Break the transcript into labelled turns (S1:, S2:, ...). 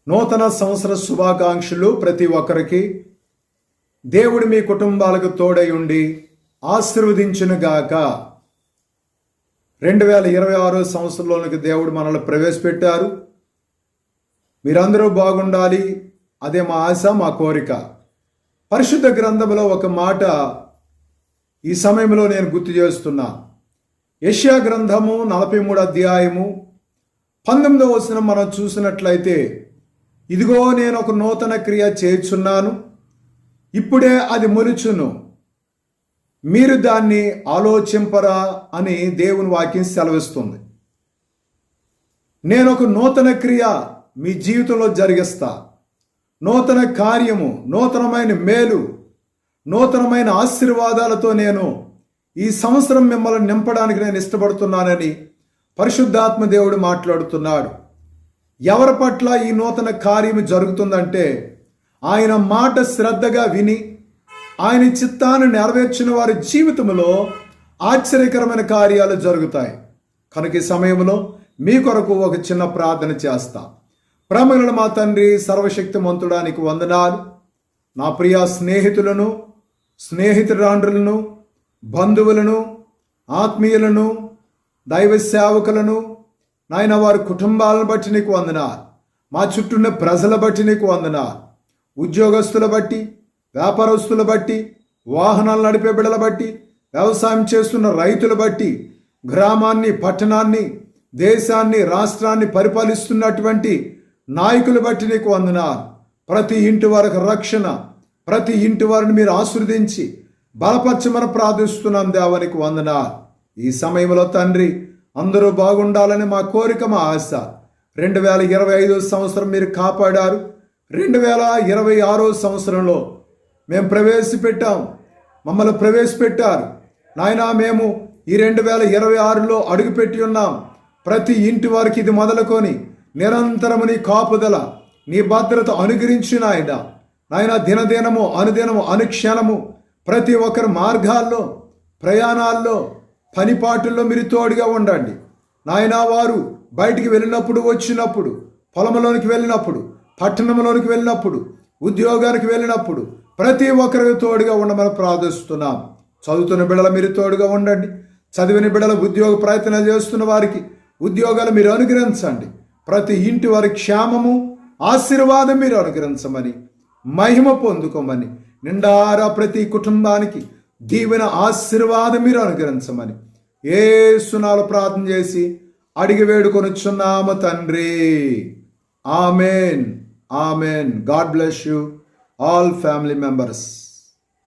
S1: నూతన సంవత్సర శుభాకాంక్షలు ప్రతి ఒక్కరికి. దేవుడు మీ కుటుంబాలకు తోడై ఉండి ఆశీర్వదించునుగాక. 2026 సంవత్సరంలోనికి దేవుడు మనల్ని ప్రవేశపెట్టారు. మీరందరూ బాగుండాలి, అదే మా ఆశ, మా కోరిక. పరిశుద్ధ గ్రంథంలో ఒక మాట ఈ సమయంలో నేను గుర్తు చేస్తున్నా. యెషయా గ్రంథము 43 అధ్యాయము 19వ వచనం మనం చూసినట్లయితే, ఇదిగో నేను ఒక నూతన క్రియ చేయుచున్నాను, ఇప్పుడే అది మొలుచును, మీరు దాన్ని ఆలోచింపరా అని దేవుని వాక్యం సెలవిస్తుంది. నేను ఒక నూతన క్రియ మీ జీవితంలో జరిగిస్తా. నూతన కార్యము, నూతనమైన మేలు, నూతనమైన ఆశీర్వాదాలతో నేను ఈ సంవత్సరం మిమ్మల్ని నింపడానికి నేను ఇష్టపడుతున్నానని పరిశుద్ధాత్మ దేవుడు మాట్లాడుతున్నాడు. ఎవరి పట్ల ఈ నూతన కార్యము జరుగుతుందంటే, ఆయన మాట శ్రద్ధగా విని ఆయన చిత్తాన్ని నెరవేర్చిన వారి జీవితంలో ఆశ్చర్యకరమైన కార్యాలు జరుగుతాయి. కనుక ఈ సమయంలో మీ కొరకు ఒక చిన్న ప్రార్థన చేస్తా. ప్రేమగల మా తండ్రి, సర్వశక్తిమంతుడానికి వందనాలు. నా ప్రియ స్నేహితులను, స్నేహితురాండ్రులను, బంధువులను, ఆత్మీయులను, దైవ సేవకులను, నాయన వారి కుటుంబాలను బట్టి నీకు వందనాలు. మా చుట్టూన్న ప్రజల బట్టి నీకు వందనాలు. ఉద్యోగస్తుల బట్టి, వ్యాపారస్తుల బట్టి, వాహనాలు నడిపే బిడ్డల బట్టి, వ్యవసాయం చేస్తున్న రైతుల బట్టి, గ్రామాన్ని, పట్టణాన్ని, దేశాన్ని, రాష్ట్రాన్ని పరిపాలిస్తున్నటువంటి నాయకులు బట్టి నీకు వందనాలు. ప్రతి ఇంటి వరకు రక్షణ, ప్రతి ఇంటి వారిని మీరు ఆశీర్వదించి బలపరచమని ప్రార్థిస్తున్నాం. దేవానికి వందనాలు. ఈ సమయంలో తండ్రి, అందరూ బాగుండాలని మా కోరిక, మా ఆశ. 2025 సంవత్సరం మీరు కాపాడారు. 2026 సంవత్సరంలో మేము ప్రవేశపెట్టాం, మమ్మల్ని ప్రవేశపెట్టారు నాయనా. మేము ఈ 2026లో అడుగుపెట్టి ఉన్నాం. ప్రతి ఇంటి వారికి ఇది మొదలుకొని నిరంతరము నీ కాపుదల, నీ భద్రత అనుగ్రహించిన నాయన దినదినము, అనుదినము, అనుక్షణము ప్రతి ఒక్కరి మార్గాల్లో, ప్రయాణాల్లో, పనిపాటుల్లో మీరు తోడుగా ఉండండి నాయనా. వారు బయటికి వెళ్ళినప్పుడు, వచ్చినప్పుడు, పొలంలోనికి వెళ్ళినప్పుడు, పట్టణంలోనికి వెళ్ళినప్పుడు, ఉద్యోగానికి వెళ్ళినప్పుడు ప్రతి ఒక్కరికి తోడుగా ఉండమని ప్రార్థిస్తున్నాం. చదువుతున్న బిడ్డలు మీరు తోడుగా ఉండండి. చదివిన బిడ్డల ఉద్యోగ ప్రయత్నాలు చేస్తున్న వారికి ఉద్యోగాలు మీరు అనుగ్రహించండి. ప్రతి ఇంటి వారి క్షేమము, ఆశీర్వాదం మీరు అనుగ్రహించమని, మహిమ పొందుకోమని, నిండారా ప్రతి కుటుంబానికి దీవెన, ఆశీర్వాదం మీరు అనుగ్రహించమని యేసు నామములో ప్రార్థన చేసి అడిగి వేడుకొనుచున్నాము తండ్రి. Amen, amen. God bless you all family members.